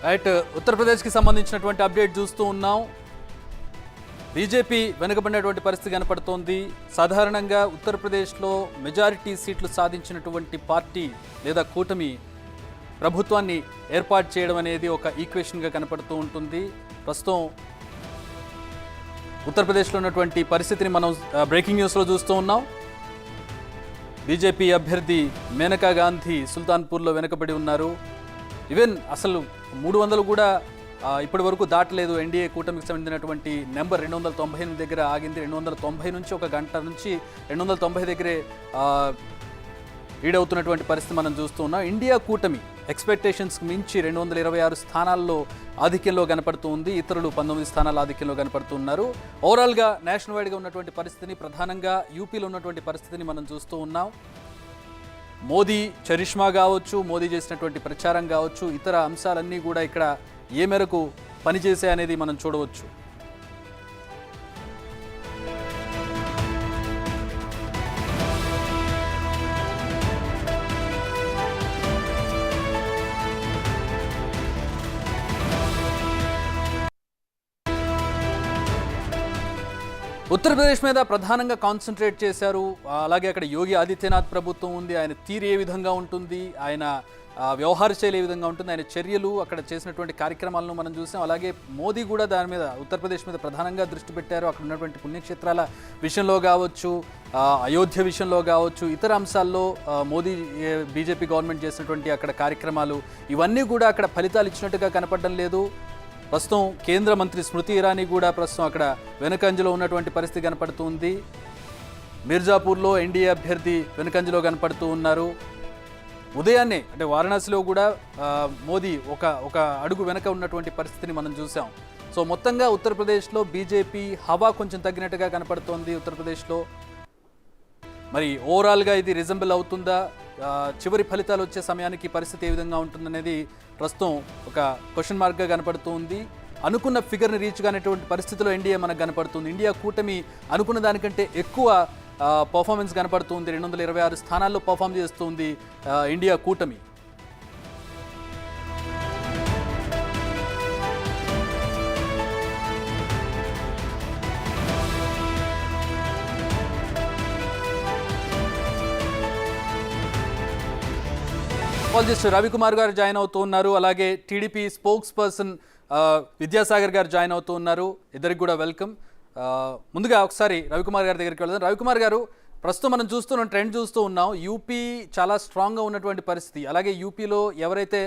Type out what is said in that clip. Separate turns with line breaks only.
Right, ఉత్తరప్రదేశ్కి సంబంధించినటువంటి update చూస్తూ ఉన్నాం. బీజేపీ వెనుకబడినటువంటి పరిస్థితి కనపడుతోంది. సాధారణంగా ఉత్తరప్రదేశ్లో మెజారిటీ సీట్లు సాధించినటువంటి పార్టీ లేదా కూటమి ప్రభుత్వాన్ని ఏర్పాటు చేయడం అనేది ఒక ఈక్వేషన్గా కనపడుతూ ఉంటుంది. ప్రస్తుతం ఉత్తరప్రదేశ్లో ఉన్నటువంటి పరిస్థితిని మనం బ్రేకింగ్ న్యూస్లో చూస్తూ ఉన్నాం. బీజేపీ అభ్యర్థి మేనకా గాంధీ సుల్తాన్పూర్లో వెనుకబడి ఉన్నారు. ఈవెన్ అసలు 300 కూడా ఇప్పటి వరకు దాటలేదు. ఎన్డీఏ కూటమికి సంబంధించినటువంటి నెంబర్ 298 దగ్గర ఆగింది. 290 నుంచి ఒక గంట నుంచి 290 దగ్గరే ఈడవుతున్నటువంటి పరిస్థితి మనం చూస్తూ ఉన్నాం. ఇండియా కూటమి ఎక్స్పెక్టేషన్స్కి మించి 226 స్థానాల్లో ఆధిక్యంలో కనపడుతూ ఉంది. ఇతరులు 19 స్థానాల ఆధిక్యంలో కనపడుతున్నారు. ఓవరాల్గా నేషనల్ వైడ్గా ఉన్నటువంటి పరిస్థితిని, ప్రధానంగా యూపీలో ఉన్నటువంటి పరిస్థితిని మనం చూస్తూ ఉన్నాం. మోదీ చరిష్మా కావచ్చు, మోదీ చేసినటువంటి ప్రచారం కావచ్చు, ఇతర అంశాలన్నీ కూడా ఇక్కడ ఏ మేరకు పనిచేసే అనేది మనం చూడవచ్చు. ఉత్తరప్రదేశ్ మీద ప్రధానంగా కాన్సన్ట్రేట్ చేశారు. అలాగే అక్కడ యోగి ఆదిత్యనాథ్ ప్రభుత్వం ఉంది. ఆయన తీరు ఏ విధంగా ఉంటుంది, ఆయన వ్యవహార శైలి ఏ విధంగా ఉంటుంది, ఆయన చర్యలు, అక్కడ చేసినటువంటి కార్యక్రమాలను మనం చూసాం. అలాగే మోదీ కూడా దాని మీద, ఉత్తరప్రదేశ్ మీద ప్రధానంగా దృష్టి పెట్టారు. అక్కడ ఉన్నటువంటి పుణ్యక్షేత్రాల విషయంలో కావచ్చు, అయోధ్య విషయంలో కావచ్చు, ఇతర అంశాల్లో మోదీ బీజేపీ గవర్నమెంట్ చేసినటువంటి అక్కడ కార్యక్రమాలు ఇవన్నీ కూడా అక్కడ ఫలితాలు ఇచ్చినట్టుగా కనపడడం లేదు. ప్రస్తుతం కేంద్ర మంత్రి స్మృతి ఇరానీ కూడా ప్రస్తుతం అక్కడ వెనుకంజలో ఉన్నటువంటి పరిస్థితి కనపడుతుంది. మిర్జాపూర్లో ఎన్డీఏ అభ్యర్థి వెనుకంజలో కనపడుతూ ఉన్నారు. ఉదయాన్నే అంటే వారణాసిలో కూడా మోదీ ఒక అడుగు వెనక ఉన్నటువంటి పరిస్థితిని మనం చూసాం. సో మొత్తంగా ఉత్తరప్రదేశ్లో బీజేపీ హవా కొంచెం తగ్గినట్టుగా కనపడుతోంది. ఉత్తరప్రదేశ్లో మరి ఓవరాల్గా ఇది రిజంబుల్ అవుతుందా, చివరి ఫలితాలు వచ్చే సమయానికి పరిస్థితి ఏ విధంగా ఉంటుందనేది ప్రస్తుతం ఒక క్వశ్చన్ మార్క్గా కనపడుతూ ఉంది. అనుకున్న ఫిగర్ని రీచ్ కానటువంటి పరిస్థితిలో ఎన్డీఏ మనకు కనపడుతుంది. ఇండియా కూటమి అనుకున్న దానికంటే ఎక్కువ పర్ఫార్మెన్స్ కనపడుతుంది. 226 స్థానాల్లో పర్ఫామ్ చేస్తుంది ఇండియా కూటమి. పాలిటిస్ట్ రవికుమార్ గారు జాయిన్ అవుతూ ఉన్నారు. అలాగే టీడీపీ స్పోక్స్ పర్సన్ విద్యాసాగర్ గారు జాయిన్ అవుతూ ఉన్నారు. ఇద్దరికి కూడా వెల్కమ్. ముందుగా ఒకసారి రవికుమార్ గారి దగ్గరికి వెళ్దాం. రవికుమార్ గారు, ప్రస్తుతం మనం చూస్తున్నాం, ట్రెండ్ చూస్తూ ఉన్నాం. యూపీ చాలా స్ట్రాంగ్గా ఉన్నటువంటి పరిస్థితి. అలాగే యూపీలో ఎవరైతే